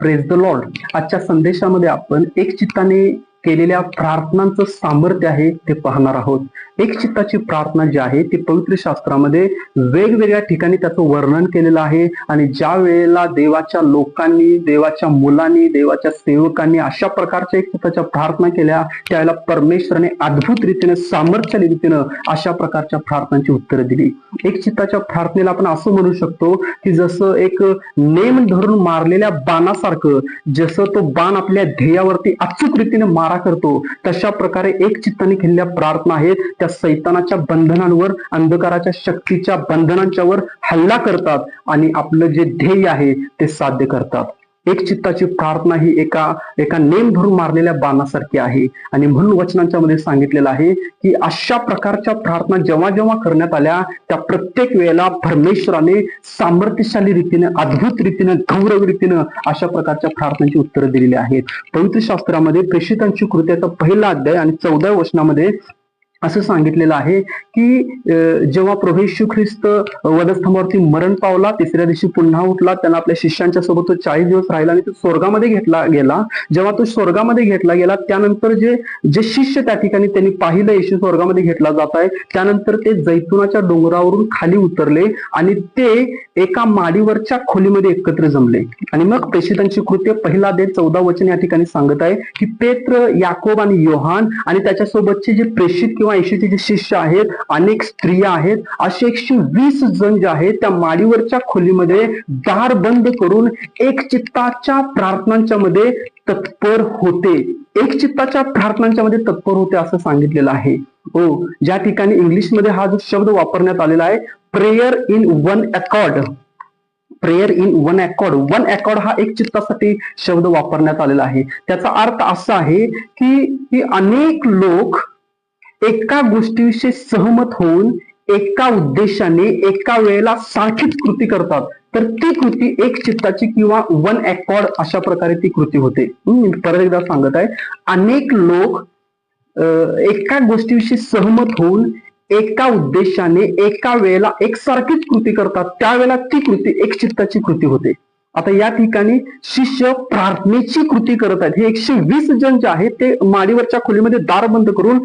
Praise the Lord. आजच्या संदेशामध्ये आपण एक चित्ताने केलेल्या प्रार्थनांचं सामर्थ्य आहे ते पाहणार आहोत. एक चित्ताची प्रार्थना जी आहे ती पवित्र शास्त्रामध्ये वेगवेगळ्या ठिकाणी त्याचं वर्णन केलेलं आहे. आणि ज्या वेळेला देवाच्या लोकांनी, देवाच्या मुलांनी, देवाच्या सेवकांनी अशा प्रकारच्या एक चित्ताच्या प्रार्थना केल्या, त्यावेळेला परमेश्वराने अद्भुत रीतीने, सामर्थ्यशाली रीतीनं अशा प्रकारच्या प्रार्थनांची उत्तरं दिली. एक चित्ताच्या प्रार्थनेला आपण असं म्हणू शकतो की जसं एक नेम धरून मारलेल्या बाणासारखं, जसं तो बाण आपल्या ध्येयावरती अचूक रीतीने मारा करतो, तशा प्रकारे एक चित्ताने केलेल्या प्रार्थना आहेत त्या सैतानाच्या बंधनांवर, अंधकाराच्या शक्तीच्या बंधनांच्यावर हल्ला करतात आणि आपलं जे ध्येय आहे ते साध्य करतात. एक चित्ताची प्रार्थना ही एका नेम धरून मारलेल्या बाणासारखी आहे. आणि म्हणून वचनांच्या मध्ये सांगितलेलं आहे की अशा प्रकारच्या प्रार्थना जेव्हा जेव्हा करण्यात आल्या त्या प्रत्येक वेळेला परमेश्वराने सामर्थ्यशाली रीतीने, अद्भुत रीतीने, गौरव रीतीनं अशा प्रकारच्या प्रार्थनांची उत्तरं दिलेली आहेत. पवित्र शास्त्रामध्ये प्रेषितांची कृत्याचा 1 अध्याय आणि 14व्या वचनामध्ये असं सांगितलेलं आहे की जेव्हा प्रभू येशू ख्रिस्त वधस्तंभावरती मरण पावला, 3ऱ्या दिवशी पुन्हा उठला, त्यांना आपल्या शिष्यांच्या सोबत तो 40 दिवस राहिला आणि तो स्वर्गामध्ये घेतला गेला. जेव्हा तो स्वर्गामध्ये घेतला गेला त्यानंतर जे शिष्य त्या ठिकाणी त्यांनी पाहिलं येशू स्वर्गामध्ये घेतला जात आहे, त्यानंतर ते जैतुनाच्या डोंगरावरून खाली उतरले आणि ते एका माडीवरच्या खोलीमध्ये एकत्र जमले. आणि मग प्रेषितांची कृत्य 1 अध्याय 14 वचन या ठिकाणी सांगत आहे की पेत्र, याकोब आणि योहान आणि त्याच्यासोबतचे जे प्रेषित किंवा येशूचे जे शिष्य आहेत, अनेक स्त्रिया आहेत, असे 120 जण जे आहेत त्या माडीवरच्या खोलीमध्ये दार बंद करून एक चित्ताच्या प्रार्थनांच्या मध्ये तत्पर होते. एक चित्ताच्या प्रार्थनांच्या मध्ये तत्पर होते असं सांगितलेलं आहे. हो, ज्या ठिकाणी इंग्लिशमध्ये हा जो शब्द वापरण्यात आलेला आहे, prayer in one accord. Prayer in one accord. One accord हा एक चित्तासाठी शब्द वापरण्यात आलेला आहे. त्याचा अर्थ असा आहे की अनेक लोक एका गोष्टीविषयी सहमत होऊन एका उद्देशाने एका वेळेला सारखीच कृती करतात, तर ती कृती एक चित्ताची किंवा वन अकॉर्ड अशा प्रकारे ती कृती होते. परत एकदा सांगत आहे, अनेक लोक एका गोष्टीविषयी सहमत होऊन एका उद्देशाने एका वेळेला एकसारखीच कृती करतात, त्यावेळेला ती कृती एक चित्ताची कृती होते. आता या ठिकाणी शिष्य प्रार्थनेची कृती करत आहेत. हे 120 जण जे आहेत ते माडीवरच्या खोलीमध्ये दार बंद करून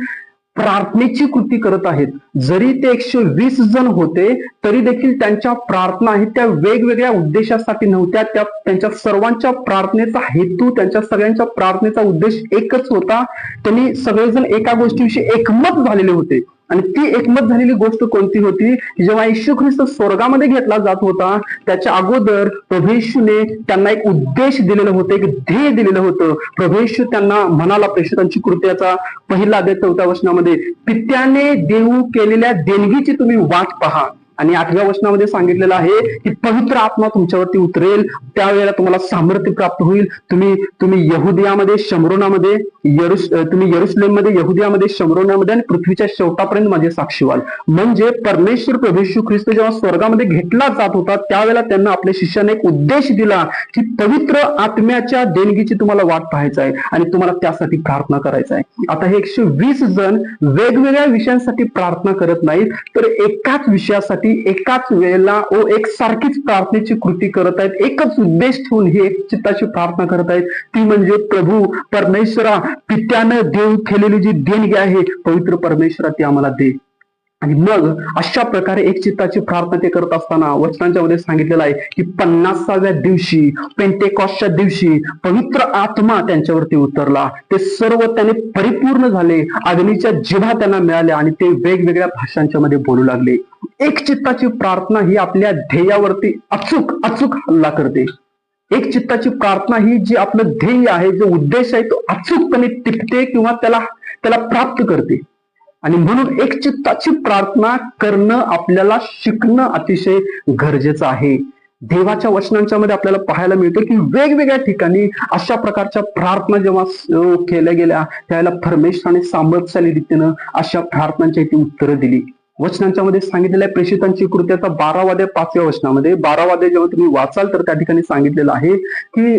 प्रार्थनेची कृती करत आहेत. जरी ते 120 जण होते तरी देखील त्यांच्या प्रार्थना आहेत त्या वेगवेगळ्या उद्देशासाठी नव्हत्या. त्यांच्या सर्वांच्या प्रार्थनेचा हेतू, त्यांच्या सगळ्यांच्या प्रार्थनेचा उद्देश एकच होता. त्यांनी सगळेजण एका गोष्टीविषयी एकमत झालेले होते. आणि ती एकमत झालेली गोष्ट कोणती होती? जेव्हा येशू ख्रिस्त स्वर्गामध्ये घेतला जात होता त्याच्या अगोदर प्रभू येशूने त्यांना एक उद्देश दिलेलं होतं, एक ध्येय दिलेलं होतं. प्रभू येशू त्यांना म्हणाला, प्रेषितांची कृत्याचा 1 अध्याय 4व्या वचनामध्ये, पित्याने देऊ केलेल्या देणगीची तुम्ही वाट पहा. आणि 8व्या वचनामध्ये सांगितलेलं आहे की पवित्र आत्मा तुमच्यावरती उतरेल, त्यावेळेला तुम्हाला सामर्थ्य प्राप्त होईल. तुम्ही यहुदियामध्ये, शमरोनामध्ये, तुम्ही यरुशलेममध्ये, यहुदियामध्ये, शमरोनामध्ये आणि पृथ्वीच्या शेवटापर्यंत माझे साक्षी व्हाल. म्हणजे परमेश्वर प्रभू येशू ख्रिस्त जेव्हा स्वर्गामध्ये घेतला जात होता त्यावेळेला त्यांना आपल्या शिष्याने एक उद्देश दिला की पवित्र आत्म्याच्या देणगीची तुम्हाला वाट पाहायचं आहे आणि तुम्हाला त्यासाठी प्रार्थना करायचं आहे. आता हे 120 जण वेगवेगळ्या विषयांसाठी प्रार्थना करत नाहीत, तर एकाच विषयासाठी एकाच वेळेला एकसारखीच प्रार्थनेची कृती करत आहेत. एकच उद्देश ठेवून ही एक चित्ताची प्रार्थना करत आहेत, ती म्हणजे प्रभू परमेश्वरा, पित्यानं देऊ केलेली जी देणगी आहे पवित्र परमेश्वरा ती आम्हाला दे. आणि मग अशा प्रकारे एक चित्ताची प्रार्थना ते करत असताना वचनांच्या मध्ये सांगितलेलं आहे की 50व्या दिवशी, पेंटेकॉस्टच्या दिवशी पवित्र आत्मा त्यांच्यावरती उतरला. ते सर्व त्याने परिपूर्ण झाले, अग्नीच्या जिभा त्यांना मिळाल्या आणि ते वेगवेगळ्या भाषांच्या मध्ये बोलू लागले. एक चित्ताची प्रार्थना ही आपल्या ध्येयावरती अचूक हल्ला करते. एक चित्ताची प्रार्थना ही जी आपलं ध्येय आहे, जो उद्देश आहे तो अचूकपणे टिपते किंवा त्याला प्राप्त करते. आणि म्हणून एक चित्ताची प्रार्थना करणं आपल्याला शिकणं अतिशय गरजेचं आहे. देवाच्या वचनांच्या मध्ये आपल्याला पाहायला मिळतं की वेगवेगळ्या ठिकाणी अशा प्रकारच्या प्रार्थना जेव्हा केल्या गेल्या त्यावेळेला परमेश्वराने सामर्थ्यशाली रीतीनं अशा प्रार्थनांची ती उत्तरं दिली. वचनांच्या मध्ये सांगितलेलं आहे, प्रेषितांची कृत्याचा 12 अध्याय 5व्या वचनामध्ये, 12 अध्याय जेव्हा तुम्ही वाचाल तर त्या ठिकाणी सांगितलेलं आहे की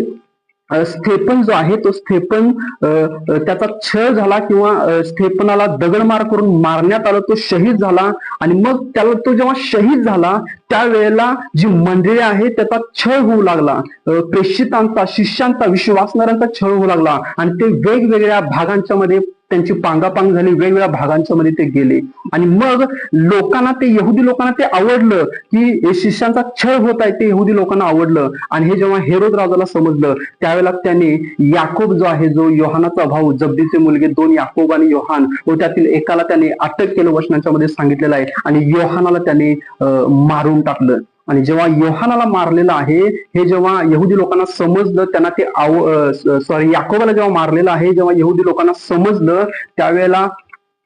स्टेफन जो आहे तो स्टेफन त्याचा छळ झाला किंवा स्टेफनाला दगडमार करून मारण्यात आलं, तो शहीद झाला. आणि मग त्याला तो जेव्हा शहीद झाला त्यावेळेला जी मंडळी आहे त्याचा छळ होऊ लागला, प्रेषितांचा, शिष्यांचा, विश्वासणाऱ्यांचा छळ होऊ लागला. आणि ते वेगवेगळ्या भागांच्या मध्ये त्यांची पांगापांग झाली, वेगवेगळ्या भागांच्या मध्ये ते गेले. आणि मग लोकांना ते यहुदी लोकांना ते आवडलं की शिष्यांचा छळ होत आहे, ते यहुदी लोकांना आवडलं. आणि हे जेव्हा हेरोद राजाला समजलं त्यावेळेला त्याने याकोब जो आहे, जो योहानाचा भाऊ, जब्दीचे मुलगे दोन याकोब आणि योहान, व त्यातील एकाला त्याने अटक केलं, वचनांच्या मध्ये सांगितलेलं आहे. आणि योहानाला त्याने मारून टाकलं. आणि जेव्हा योहानाला मारलेलं आहे हे जेव्हा यहुदी लोकांना समजलं, त्यांना ते याकोबाला जेव्हा मारलेलं आहे, जेव्हा यहुदी लोकांना समजलं त्यावेळेला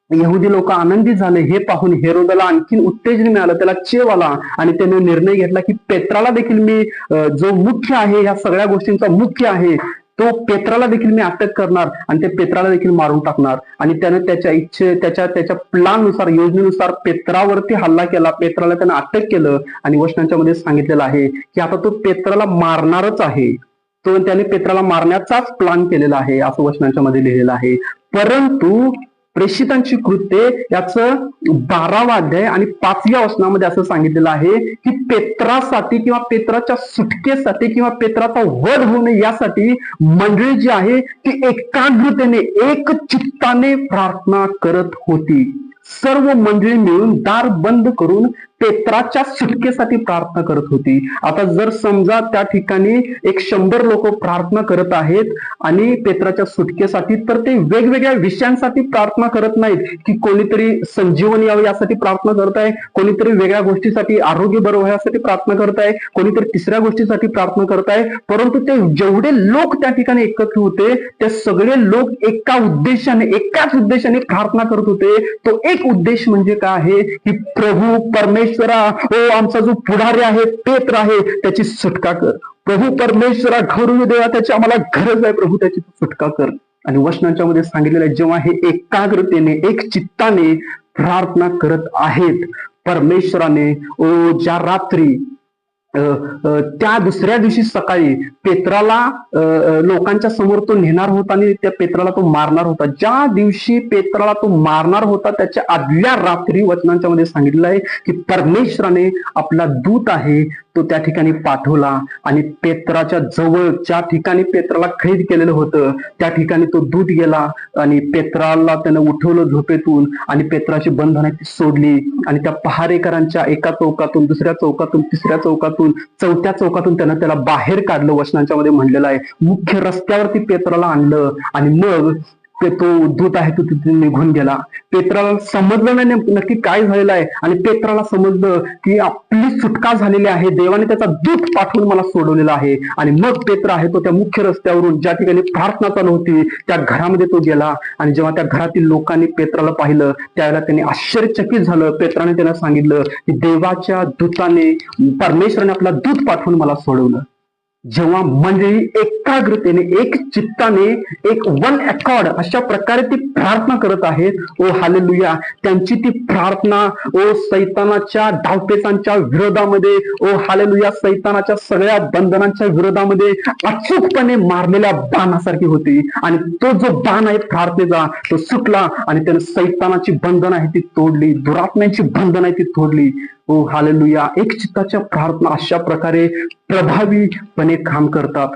यहुदी लोक आनंदित झाले. हे पाहून हेरोदाला आणखीन उत्तेजन मिळालं, त्याला चेव आला. आणि त्याने निर्णय घेतला की पेत्राला देखील मी, जो मुख्य आहे, ह्या सगळ्या गोष्टींचा मुख्य आहे, तो पेत्राला देखील मी अटक करणार आणि ते पेत्राला देखील मारून टाकणार. आणि त्याने त्याच्या त्याच्या प्लाननुसार, योजनेनुसार पेत्रावरती हल्ला केला, पेत्राला त्याने अटक केलं. आणि वचनांच्या मध्ये सांगितलेलं आहे की आता तो पेत्राला मारणारच आहे, तो त्याने पेत्राला मारण्याचाच प्लान केलेला आहे, असं वचनांच्या मध्ये लिहिलेलं आहे. परंतु प्रेषितांची कृत्ये याचं 12वा अध्याय आणि 5व्या वचनामध्ये असं सांगितलेलं आहे की पेत्रासाठी किंवा पेत्राच्या सुटकेसाठी किंवा पेत्राचा वध होऊ नये यासाठी मंडळी जी आहे ती एकाग्रतेने, एक चित्ताने प्रार्थना करत होती. सर्व मंडळी मिळून दार बंद करून पेत्राच्या सुटकेसाठी प्रार्थना करत होती. आता जर समजा त्या ठिकाणी 100 लोक प्रार्थना करत आहेत आणि पेत्राच्या सुटकेसाठी, तर ते वेगवेगळ्या विषयांसाठी प्रार्थना करत नाहीत की कोणीतरी संजीवन यावं यासाठी प्रार्थना करत आहे, कोणीतरी वेगळ्या गोष्टीसाठी, आरोग्य बरोबर यासाठी प्रार्थना करत आहे, कोणीतरी तिसऱ्या गोष्टीसाठी प्रार्थना करत आहे. परंतु ते जेवढे लोक त्या ठिकाणी एकत्र होते ते सगळे लोक एकाच उद्देशाने प्रार्थना करत होते. तो एक उद्देश म्हणजे काय आहे की प्रभू परमेश्वरा, आमचा जो पुढारी आहे, पेत्र आहे, त्याची सुटका कर. प्रभू परमेश्वरा, घरू देवा, त्याची आम्हाला गरज आहे, प्रभू त्याची सुटका कर. आणि वचनांच्या मध्ये सांगितलेलं आहे जेव्हा हे एकाग्रतेने, एक चित्ताने प्रार्थना करत आहेत परमेश्वराने, ज्या रात्री त्या दुसऱ्या दिवशी सकाळी पेत्राला लोकांच्या समोर तो नेणार होता आणि त्या पेत्राला तो मारणार होता. ज्या दिवशी पेत्राला तो मारणार होता त्याच्या आदल्या रात्री वचनांच्या मध्ये सांगितलं आहे की परमेश्वराने आपला दूत आहे तो त्या ठिकाणी पाठवला. आणि पेत्राच्या जवळ, ज्या ठिकाणी पेत्राला कैद केलेलं होतं, त्या ठिकाणी तो दूत गेला आणि पेत्राला त्यानं उठवलं झोपेतून आणि पेत्राची बंधनं ती सोडली. आणि त्या पहारेकरांच्या एका चौकातून, दुसऱ्या चौकातून, तिसऱ्या चौकातून, चौथ्या चौकातून त्याला बाहेर काढलं. वचनांच्या मध्ये म्हणलेलं आहे मुख्य रस्त्यावरती पेत्राला आणलं. आणि मग तो दूत आहे तो तिथे निघून गेला. पेत्राला समजलं नाही नक्की काय झालेलं आहे. आणि पेत्राला समजलं की आपली सुटका झालेली आहे, देवाने त्याचा दूत पाठवून मला सोडवलेला आहे. आणि मग पेत्र आहे तो त्या मुख्य रस्त्यावरून, ज्या ठिकाणी प्रार्थना चालू होती, त्या घरामध्ये तो गेला. आणि जेव्हा त्या घरातील लोकांनी पेत्राला पाहिलं त्यावेळेला त्यांनी आश्चर्यचकित झालं. पेत्राने त्यांना सांगितलं की देवाच्या दूताने, परमेश्वराने आपला दूत पाठवून मला सोडवलं. जेव्हा मंडळी एकाग्रतेने, एक चित्ताने, एक वन अकॉर्ड अशा प्रकारे ती प्रार्थना करत आहेत, हालेलुया, त्यांची ती प्रार्थना सैतानाच्या डावपेचांच्या विरोधामध्ये, हालेलुया, सैतानाच्या सगळ्या बंधनांच्या विरोधामध्ये अचूकपणे मारलेल्या बाणासारखी होती. आणि तो जो बाण आहे प्रार्थनेचा तो सुटला आणि त्याने सैतानाची बंधन आहे ती तोडली, दुरात्म्यांची बंधन आहे ती तोडली. हालेलुया, एक चित्ताच्या प्रार्थना अशा प्रकारे प्रभावीपणे काम करतात.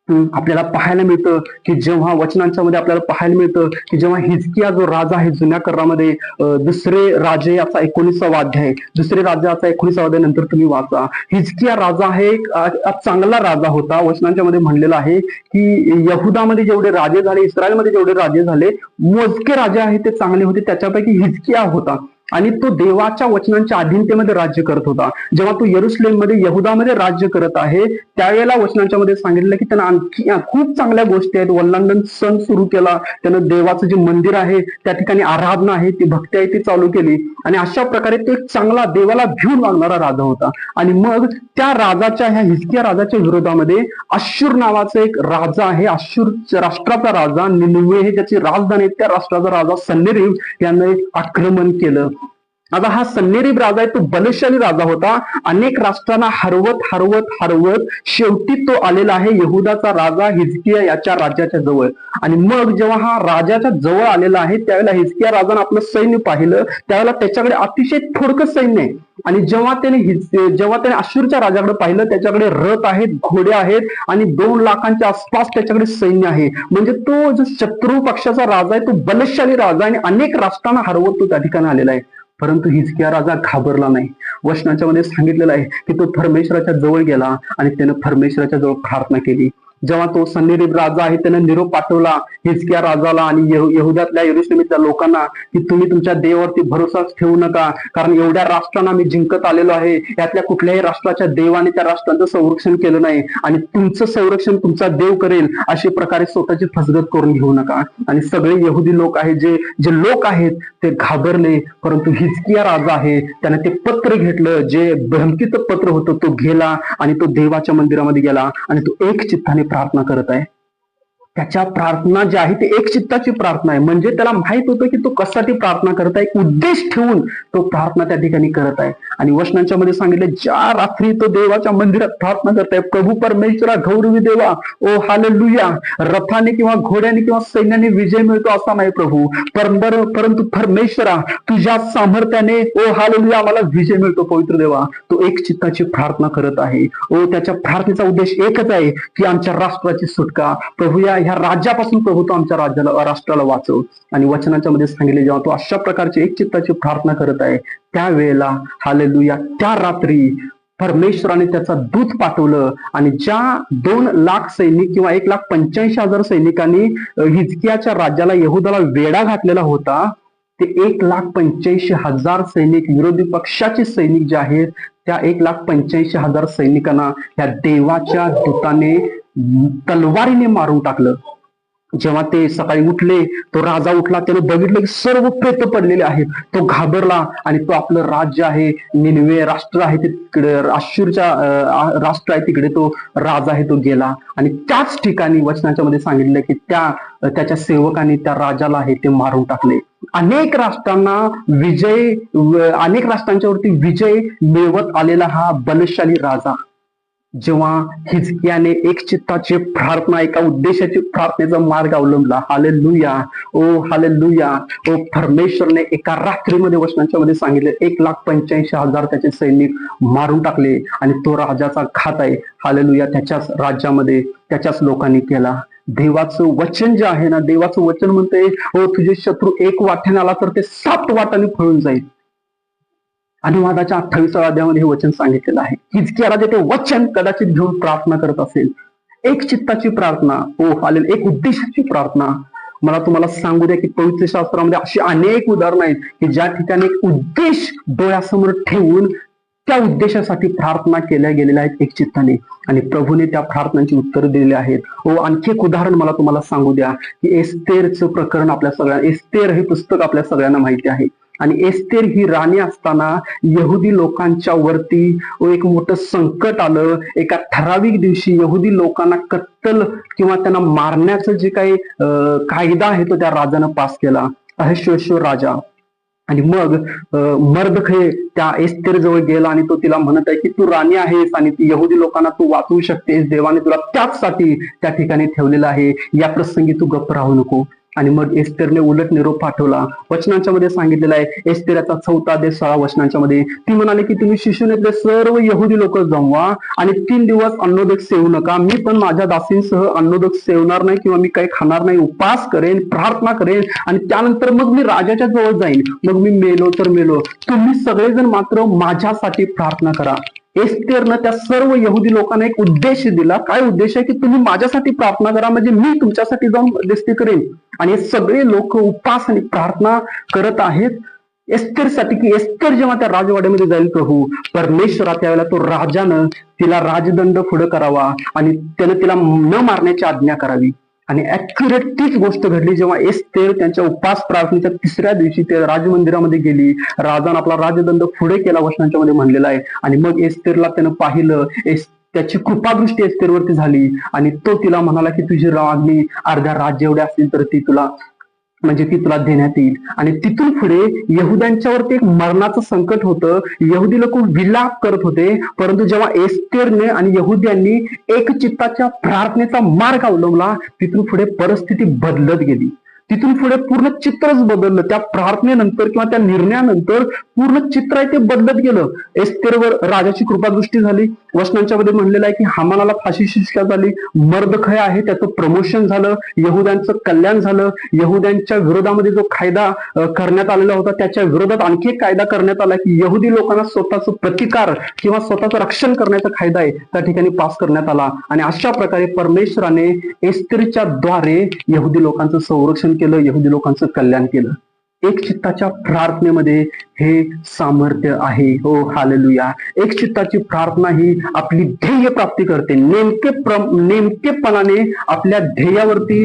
आपल्याला पाहायला मिळतं की जेव्हा वचनांच्या मध्ये आपल्याला पाहायला मिळतं की जेव्हा हिजकिया जो राजा आहे जुन्या करारामध्ये, दुसरे राजे याचा 19वा अध्याय, दुसरे राजा याचा 19वा अध्याय नंतर तुम्ही वाचा. हिजकिया राजा हे एक चांगला राजा होता. वचनांच्या मध्ये म्हणलेलं आहे की यहुदामध्ये जेवढे राजे झाले, इस्रायलमध्ये जेवढे राजे झाले, मोजके राजे आहेत ते चांगले होते, त्याच्यापैकी हिजकिया होता. आणि तो देवाच्या वचनांच्या अधीनतेमध्ये राज्य करत होता. जेव्हा तो यरुशलेम मध्ये, यहुदामध्ये राज्य करत आहे त्यावेळेला वचनांच्या मध्ये सांगितलं की त्यानं आणखी खूप चांगल्या गोष्टी आहेत. वल्लांडन सण सुरू केला, त्यानं देवाचं जे मंदिर आहे त्या ठिकाणी आराधना आहे, ती भक्ती आहे ती चालू केली. आणि अशा प्रकारे तो एक चांगला, देवाला भिवून वागणारा राजा होता. आणि मग त्या राजाच्या, ह्या हिजकिया राजाच्या विरोधामध्ये अश्शूर नावाचा एक राजा आहे, अश्शूर राष्ट्राचा राजा, निनिवे हे ज्याची राजधानी, त्या राष्ट्राचा राजा सन्हेरीब यानं एक आक्रमण केलं. आता हा सन्हेरीब राजा आहे, तो बलशाली राजा होता. अनेक राष्ट्रांना हरवत हरवत हरवत शेवटी तो आलेला आहे यहुदाचा राजा हिजकिया याच्या राज्याच्या जवळ. आणि मग जेव्हा हा राजाच्या जवळ आलेला आहे त्यावेळेला हिजकिया राजाने आपलं सैन्य पाहिलं, त्यावेळेला त्याच्याकडे अतिशय थोडकं सैन्य आहे. आणि जेव्हा त्याने अश्शूरच्या राजाकडे पाहिलं, त्याच्याकडे रथ आहेत, घोडे आहेत आणि 2 लाखांच्या आसपास त्याच्याकडे सैन्य आहे. म्हणजे तो जो शत्रू पक्षाचा राजा आहे तो बलशाली राजा आणि अनेक राष्ट्रांना हरवत तो त्या ठिकाणी आलेला आहे. परंतु हिजकिया राजा घाबरला नाही. वचनाच्या मध्ये सांगितलेलं आहे की तो परमेश्वराच्या जवळ गेला आणि त्यानं परमेश्वराच्या जवळ प्रार्थना केली. जेव्हा तो सन्हेरीब राजा आहे त्याने निरोप पाठवला हिजकिया राजाला आणि यहुदातल्या यरूशलेमातल्या लोकांना की तुम्ही तुमच्या देवावरती भरोसाच ठेवू नका, कारण एवढ्या राष्ट्रांना मी जिंकत आलेलो आहे, यातल्या कुठल्याही राष्ट्राच्या देवाने त्या राष्ट्रांचं संरक्षण केलं नाही आणि तुमचं संरक्षण तुमचा देव करेल, अशा प्रकारे स्वतःची फसगत करून घेऊ नका. आणि सगळे यहुदी लोक आहेत, जे लोक आहेत ते घाबरले. परंतु हिजकिया राजा आहे त्याने ते पत्र घेतलं, जे धमकीचं पत्र होतं, तो गेला आणि तो देवाच्या मंदिरामध्ये गेला आणि तो एक चित्ताने प्रार्थना करत आहे. त्याच्या प्रार्थना जी आहे ती एक चित्ताची प्रार्थना आहे. म्हणजे त्याला माहित होतं की तो कशासाठी प्रार्थना करत आहे, उद्देश ठेवून तो प्रार्थना त्या ठिकाणी करत आहे. आणि वचनांच्या मध्ये सांगितले, ज्या रात्री तो देवाच्या मंदिरात प्रार्थना करत आहे, प्रभू परमेश्वरा गौरवी देवा, ओ हालेलुया, रथाने किंवा घोड्याने किंवा सैन्याने विजय मिळतो असा नाही प्रभू, परंतु परमेश्वरा तुझ्या सामर्थ्याने ओ हालेलुया आम्हाला विजय मिळतो पवित्र देवा. तो एक चित्ताची प्रार्थना करत आहे. ओ त्याच्या प्रार्थनेचा उद्देश एकच आहे की आमच्या राष्ट्राची सुटका, प्रभू ह्या राज्यापासून प्रभू तो आमच्या राष्ट्राला वाचव. आणि वचनाच्या मध्ये सांगितले, जेव्हा तो अशा प्रकारची एक चित्ताची प्रार्थना करत आहे त्यावेळेला हालेलुया त्या रात्री परमेश्वराने त्याचा दूत पाठवलं आणि ज्या 2 लाख सैनिक किंवा 1,85,000 सैनिकांनी हिजकियाच्या राज्याला यहुदाला वेढा घातलेला होता, ते 1,85,000 सैनिक, विरोधी पक्षाचे सैनिक जे आहेत त्या 1,85,000 सैनिकांना या देवाच्या दूताने तलवारीने मारून टाकलं. जेव्हा ते सकाळी उठले, तो राजा उठला, त्याने बघितलं की सर्व प्रेत पडलेले आहेत. तो घाबरला आणि तो आपलं राज्य आहे निनवे राष्ट्र आहे तिकडे, अश्शूरच्या राष्ट्र आहे तिकडे तो राजा आहे तो गेला. आणि त्याच ठिकाणी वचनाच्या मध्ये सांगितलं की त्याच्या सेवकांनी त्या राजाला आहे ते मारून टाकले. अनेक राष्ट्रांच्यावरती विजय मिळवत आलेला हा बलशाली राजा, जेव्हा हिजकियाने एक चित्ताची प्रार्थना, एका उद्देशाची प्रार्थनेचा मार्ग अवलंबला, हालेलुया, ओ हालेलुया, ओ परमेश्वरने एका रात्रीमध्ये वचनांच्या मध्ये सांगितले 1,85,000 त्याचे सैनिक मारून टाकले. आणि तो राजाचा घात आहे हालेलुया त्याच्याच राज्यामध्ये त्याच्याच लोकांनी केला. देवाचं वचन जे आहे ना, देवाचं वचन म्हणते ओ तुझे शत्रू 1 वाट्याने आला तर ते 7 वाटाने फळून जाईल. अनुवादाच्या 28व्या अध्यायामध्ये हे वचन सांगितलेलं आहे. हिजकिया राजा ते वचन कदाचित घेऊन प्रार्थना करत असेल, एक चित्ताची प्रार्थना, हो हालेल, एक उद्देशाची प्रार्थना. मला तुम्हाला सांगू द्या की पवित्र शास्त्रामध्ये अशी अनेक उदाहरणं आहेत की ज्या ठिकाणी एक उद्देश डोळ्यासमोर ठेवून त्या उद्देशासाठी प्रार्थना केल्या गेलेल्या आहेत एक चित्ताने, आणि प्रभूने त्या प्रार्थनांची उत्तर दिलेली आहेत. हो, आणखी एक उदाहरण मला तुम्हाला सांगू द्या की एस्तेरचं प्रकरण आपल्या सगळ्यांना, एस्तेर हे पुस्तक आपल्या सगळ्यांना माहिती आहे. आणि एस्तेर ही राणी असताना यहुदी लोकांच्या वरती एक मोठं संकट आलं. एका ठराविक दिवशी यहुदी लोकांना कत्तल किंवा त्यांना मारण्याचं जे काही कायदा आहे तो त्या राजानं पास केला, अहश्वेरोश राजा. आणि मग मर्दखय त्या एस्तेर जवळ गेला आणि तो तिला म्हणत आहे की तू राणी आहेस आणि ती यहुदी लोकांना तू वाचवू शकतेस, देवाने तुला त्याचसाठी त्या ठिकाणी ठेवलेलं आहे, या प्रसंगी तू गप्प राहू नको. आणि मग एस्तेरने उलट निरोप पाठवला. वचनांच्या मध्ये सांगितलेलं आहे, एस्तेराचा 4 अध्याय 16 वचनांच्या मध्ये ती म्हणाले की तुम्ही शिशुनेतले सर्व यहुदी लोक जमवा आणि 3 दिवस अन्नोदक सेवू नका. मी पण माझ्या दासींसह अन्नोदक सेवणार नाही किंवा मी काही खाणार नाही, उपास करेन, प्रार्थना करेन आणि त्यानंतर मग मी राजाच्या जवळ जाईन. मग मी मेलो तर मेलो, तुम्ही सगळेजण मात्र माझ्यासाठी प्रार्थना करा. एस्तेरनं त्या सर्व यहुदी लोकांना एक उद्देश दिला. काय उद्देश आहे की तुम्ही माझ्यासाठी प्रार्थना करा, म्हणजे मी तुमच्यासाठी जाऊन मध्यस्थी करेन. आणि हे सगळे लोक उपास आणि प्रार्थना करत आहेत एस्तेरसाठी, की एस्तेर जेव्हा त्या राजवाड्यामध्ये जाईल प्रभू परमेश्वरा, त्यावेळेला तो राजानं तिला राजदंड पुढे करावा आणि त्यानं तिला न मारण्याची आज्ञा करावी. आणि ऍक्युरेट तीच गोष्ट घडली जेव्हा एस्तेर त्यांच्या उपास प्रार्थनेच्या 3ऱ्या दिवशी ते राजमंदिरामध्ये गेली. राजानं आपला राजदंड पुढे केला वचनांच्या मध्ये म्हणलेला आहे. आणि मग एस्तेरला त्यानं पाहिलं, त्याची कृपादृष्टी एस्तेरवरती झाली आणि तो तिला म्हणाला की तुझी मागणी अर्ध्या राज्य एवढे असतील तर ती तुला म्हणजे ती तुला देण्यात येईल. आणि तिथून पुढे यहुद्यांच्यावरती एक मरणाचं संकट होतं. यहुदी लोक विलाप करत होते, परंतु जेव्हा एस्तेरने आणि यहुद्यांनी एक चित्ताच्या प्रार्थनेचा मार्ग अवलंबला, तिथून पुढे परिस्थिती बदलत गेली. तिथून पुढे पूर्ण चित्रच बदललं. त्या प्रार्थनेनंतर किंवा त्या निर्णयानंतर पूर्ण चित्र आहे ते बदलत गेलं. एस्तेरवर राजाची कृपादृष्टी झाली. वचनांच्या मध्ये म्हणलेलं आहे की हामानाला फाशी शिक्षा झाली. मर्दखय आहे त्याचं प्रमोशन झालं. यहुद्यांचं कल्याण झालं. यहुद्यांच्या विरोधामध्ये जो कायदा करण्यात आलेला होता त्याच्या विरोधात आणखी एक कायदा करण्यात आला की यहुदी लोकांना स्वतःच प्रतिकार किंवा स्वतःचं रक्षण करण्याचा कायदा आहे त्या ठिकाणी पास करण्यात आला. आणि अशा प्रकारे परमेश्वराने एस्तेरच्या द्वारे यहुदी लोकांचं संरक्षण केलं, यहुदी लोकांचं कल्याण केलं. एक चित्ताच्या प्रार्थनेमध्ये हे सामर्थ्य आहे. हो हालेलुया. एक चित्ताची प्रार्थना ही आपली ध्येय प्राप्ती करते. नेमकेपणाने आपल्या ध्येयावरती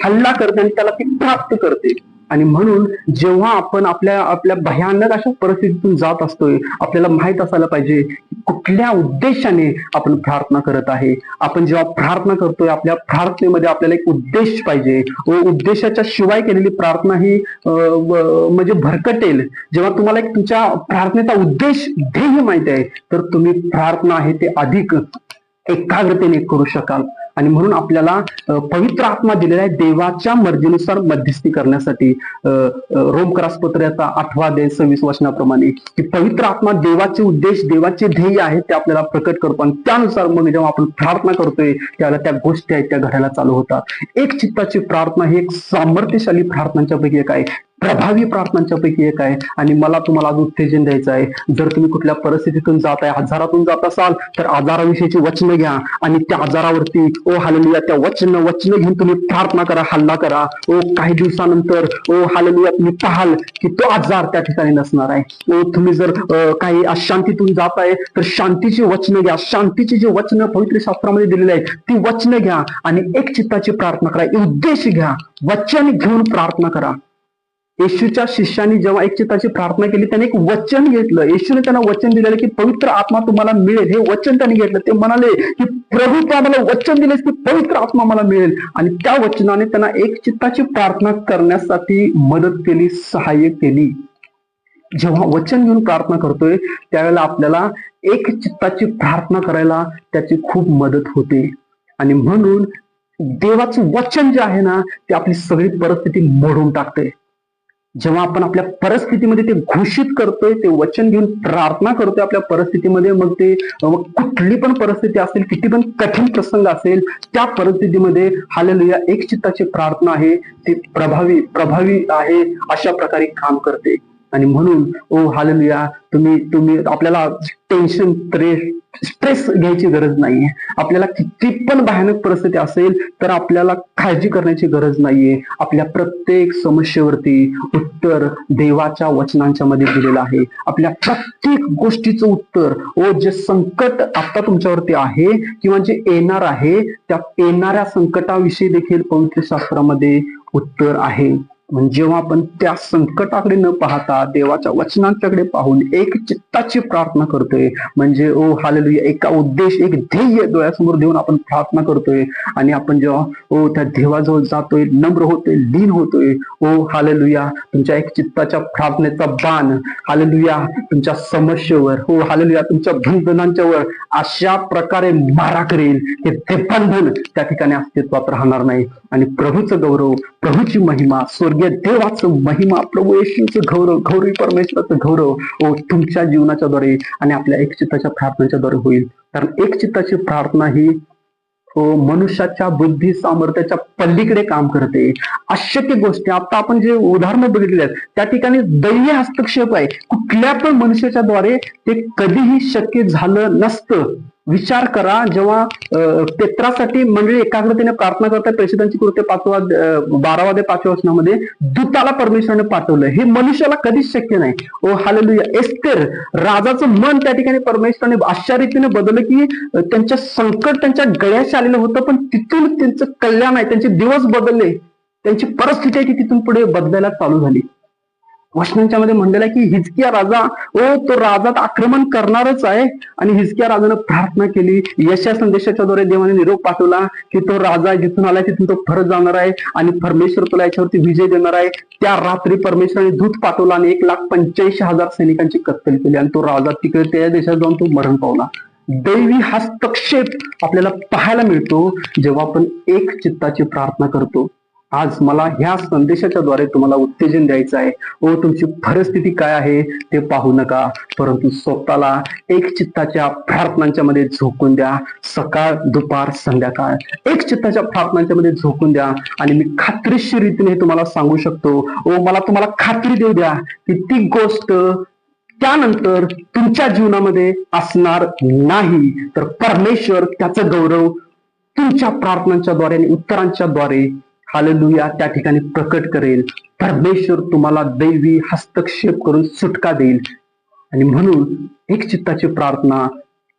हल्ला करते आणि त्याला ती प्राप्त करते. आणि म्हणून जेव्हा आपण आपल्या भयानक अशा परिस्थितीतून जात असतोय, आपल्याला माहित असायला पाहिजे कुठल्या उद्देशाने आपण प्रार्थना करत आहे. आपण जेव्हा प्रार्थना करतोय आपल्या प्रार्थनेमध्ये आपल्याला एक उद्देश पाहिजे. उद्देशाच्या शिवाय केलेली प्रार्थना ही म्हणजे भरकटेल. जेव्हा तुम्हाला एक तुमच्या प्रार्थनेचा उद्देश ध्येय माहिती आहे तर तुम्ही प्रार्थना आहे ते अधिक एकाग्रतेने करू शकाल. आणि म्हणून आपल्याला पवित्र आत्मा दिलेला आहे देवाच्या मर्जीनुसार मध्यस्थी करण्यासाठी. रोमकरास पत्राचा 8-26 वचनाप्रमाणे की पवित्र आत्मा देवाचे उद्देश देवाचे ध्येय आहेत ते आपल्याला प्रकट करतो आणि त्यानुसार मग जेव्हा आपण प्रार्थना करतोय त्यावेळेला त्या गोष्टी आहेत त्या घडायला चालू होतात. एक चित्ताची प्रार्थना ही एक सामर्थ्यशाली प्रार्थनांच्या पैकी एक आहे, प्रभावी प्रार्थनांच्या पैकी एक आहे. आणि मला तुम्हाला आज उत्तेजन द्यायचं आहे. जर तुम्ही कुठल्या परिस्थितीतून जात आहे, आजारातून जात असाल तर आजाराविषयीची वचनं घ्या आणि त्या आजारावरती हालेलुया त्या वचन घेऊन तुम्ही प्रार्थना करा, हल्ला करा. काही दिवसानंतर हालेलुया तुम्ही पाहाल की तो आजार त्या ठिकाणी नसणार आहे. तुम्ही जर काही अशांतीतून जात आहे तर शांतीची वचनं घ्या. शांतीची जी वचनं पवित्र शास्त्रामध्ये दिलेली आहेत ती वचनं घ्या आणि एक चित्ताची प्रार्थना करा. उद्देश घ्या, वचन घेऊन प्रार्थना करा. येशूच्या शिष्यांनी जेव्हा एक चित्ताची प्रार्थना केली त्याने एक वचन घेतलं. येशूने त्यांना वचन दिलेलं की पवित्र आत्मा तुम्हाला मिळेल. हे वचन त्यांनी घेतलं. ते म्हणाले की प्रभू तू आम्हाला वचन दिलेस की पवित्र आत्मा मला मिळेल. आणि त्या वचनाने त्यांना एक चित्ताची प्रार्थना करण्यासाठी मदत केली, सहाय्य केली. जेव्हा वचन घेऊन प्रार्थना करतोय त्यावेळेला आपल्याला एक चित्ताची प्रार्थना करायला त्याची खूप मदत होते. आणि म्हणून देवाचं वचन जे आहे ना ते आपली सगळी परिस्थिती मोडून टाकते. जेव्हा आपण आपल्या परिस्थितीमध्ये ते घोषित करतोय, ते वचन घेऊन प्रार्थना करतोय आपल्या परिस्थितीमध्ये, मग कुठली पण परिस्थिती असेल, किती पण कठीण प्रसंग असेल, त्या परिस्थितीमध्ये हालेलुया एक चित्ताची प्रार्थना आहे ती प्रभावी आहे अशा प्रकारे काम करते. आणि म्हणून हालेलुया तुम्ही आपल्याला टेन्शन स्ट्रेस घ्यायची गरज नाहीये. आपल्याला किती पण भयानक परिस्थिती असेल तर आपल्याला काळजी करण्याची गरज नाहीये. आपल्या प्रत्येक समस्येवरती उत्तर देवाच्या वचनांच्या मध्ये दिलेलं आहे. आपल्या प्रत्येक गोष्टीचं उत्तर जे संकट आता तुमच्यावरती आहे किंवा जे येणार आहे त्या येणाऱ्या संकटाविषयी देखील पवित्र शास्त्रामध्ये उत्तर आहे. म्हणजे जेव्हा आपण त्या संकटाकडे न पाहता देवाच्या वचनांच्याकडे पाहून एक चित्ताची प्रार्थना करतोय म्हणजे हालेलुया एक ध्येय डोळ्यासमोर देऊन आपण प्रार्थना करतोय. आणि आपण जेव्हा त्या देवाजवळ जातोय, नम्र होतोय, लीन होतोय, हालेलुया तुमच्या एक चित्ताच्या प्रार्थनेचा बाण हालेलुया तुमच्या समस्येवर, हालेलुया तुमच्या बंधनांच्यावर अशा प्रकारे मारा करेल की ते बंधन त्या ठिकाणी अस्तित्वात राहणार नाही. आणि प्रभूचं गौरव, प्रभूची महिमा, स्वर्गीय देवाचं महिमा, प्रभू येशूचं गौरव परमेश्वराचं गौरव तुमच्या जीवनाच्या द्वारे आणि आपल्या एक चित्ताच्या प्रार्थनेच्या द्वारे होईल. कारण एक चित्ताची प्रार्थना ही मनुष्याच्या बुद्धी सामर्थ्याच्या पलीकडे काम करते. अशक्य गोष्टी आता आपण जे उदाहरणं बघितली आहेत त्या ठिकाणी दैवी हस्तक्षेप आहे. कुठल्या पण मनुष्याच्या द्वारे ते कधीही शक्य झालं नसतं. विचार करा जेव्हा पेत्रासाठी मंडळी एकाग्रतेने प्रार्थना करतात, प्रेषितांची कृत्य 12-5 वचनामध्ये दूताला परमेश्वराने पाठवलं. हे मनुष्याला कधीच शक्य नाही. हालेलुया. एस्तेर राजाचं मन त्या ठिकाणी परमेश्वराने अशा रीतीने बदललं की त्यांच्या संकट त्यांच्या गळ्याशी आलेलं होतं, पण तिथून त्यांचं कल्याण आहे, त्यांचे दिवस बदलले, त्यांची परिस्थिती आहे ती तिथून पुढे बदलायला चालू झाली. वचनांच्या मध्ये म्हणलेलं आहे की हिजकिया राजा तो राजात आक्रमण करणारच आहे. आणि हिजकिया राजानं प्रार्थना केली, यशया संदेशाच्या द्वारे देवाने निरोप पाठवला की तो राजा जिथून आलाय तिथून तो परत जाणार आहे आणि परमेश्वर तुला याच्यावरती विजय देणार आहे. त्या रात्री परमेश्वराने दूत पाठवला आणि 1,85,000 सैनिकांची कत्तल केली आणि तो राजा तिकडे त्या देशात जाऊन तो मरण पावला. दैवी हस्तक्षेप आपल्याला पाहायला मिळतो जेव्हा आपण एक चित्ताची प्रार्थना करतो. आज मला ह्या संदेशाच्या द्वारे तुम्हाला उत्तेजन द्यायचं आहे. तुमची परिस्थिती काय आहे ते पाहू नका, परंतु स्वतःला एक चित्ताच्या प्रार्थनांच्या मध्ये झोकून द्या. सकाळ दुपार संध्याकाळ एक चित्ताच्या प्रार्थनांच्या मध्ये झोकून द्या. आणि मी खात्रीशीर रीतीने तुम्हाला सांगू शकतो, मला तुम्हाला खात्री देऊ द्या की ती गोष्ट त्यानंतर तुमच्या जीवनामध्ये असणार नाही, तर परमेश्वर त्याचा गौरव तुमच्या प्रार्थनांच्या द्वारे आणि उत्तरांच्या द्वारे हालेलुया त्या ठिकाणी प्रकट करेल. परमेश्वर तुम्हाला दैवी हस्तक्षेप करून सुटका देईल. आणि म्हणून एक चित्ताची प्रार्थना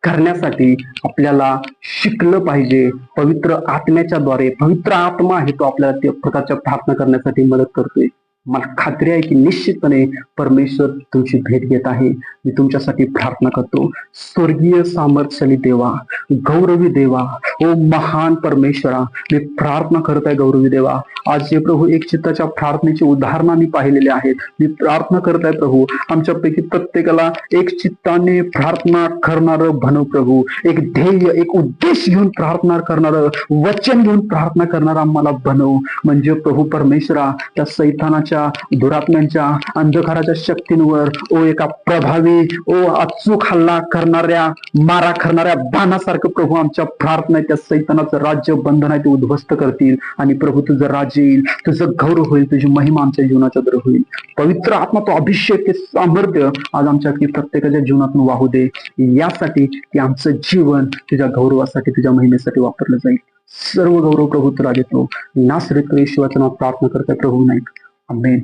करण्यासाठी आपल्याला शिकलं पाहिजे. पवित्र आत्म्याच्या द्वारे पवित्र आत्मा आहे तो आपल्याला त्या प्रकारच्या प्रार्थना करण्यासाठी मदत करतोय. मला खात्री आहे की निश्चितपणे परमेश्वर तुमची भेट घेत आहे. मी तुमच्यासाठी प्रार्थना करतो. स्वर्गीय सामर्थ्यशाली देवा, गौरवी देवा, महान परमेश्वरा, मी प्रार्थना करत आहे गौरवी देवा. आज जे प्रभू एक चित्ताच्या प्रार्थनेची उदाहरणं मी पाहिलेले आहेत. मी प्रार्थना करत आहे प्रभू, आमच्यापैकी प्रत्येकाला एक चित्ताने प्रार्थना करणार बनव प्रभू. एक ध्येय, एक उद्देश घेऊन प्रार्थना करणार, वचन घेऊन प्रार्थना करणारा आम्हाला बनव. म्हणजे प्रभू परमेश्वरा त्या सैतानाच्या दुरात्म्यांच्या अंधकाराच्या शक्तींवर एका प्रभावी अचूक हल्ला करणाऱ्या, मारा करणाऱ्या बाणासारखं प्रभू आमच्या प्रार्थना त्या सैतानाचं राज्य बंधन आहे ते उद्ध्वस्त करतील. आणि प्रभू तुझं राज्य येईल, तुझं गौरव होईल, तुझी महिमा आमच्या जीवनाच्या द्वारे होईल. पवित्र आत्मा तो अभिषेक, ते सामर्थ्य आज आमच्या प्रत्येकाच्या जीवनातून वाहू दे, यासाठी की आमचं जीवन तुझ्या गौरवासाठी, तुझ्या महिमेसाठी वापरलं जाईल. सर्व गौरव प्रभू तुला देतो. नासरेत येशूच्या नावात प्रार्थना करताय प्रभू. नाही, आमेन.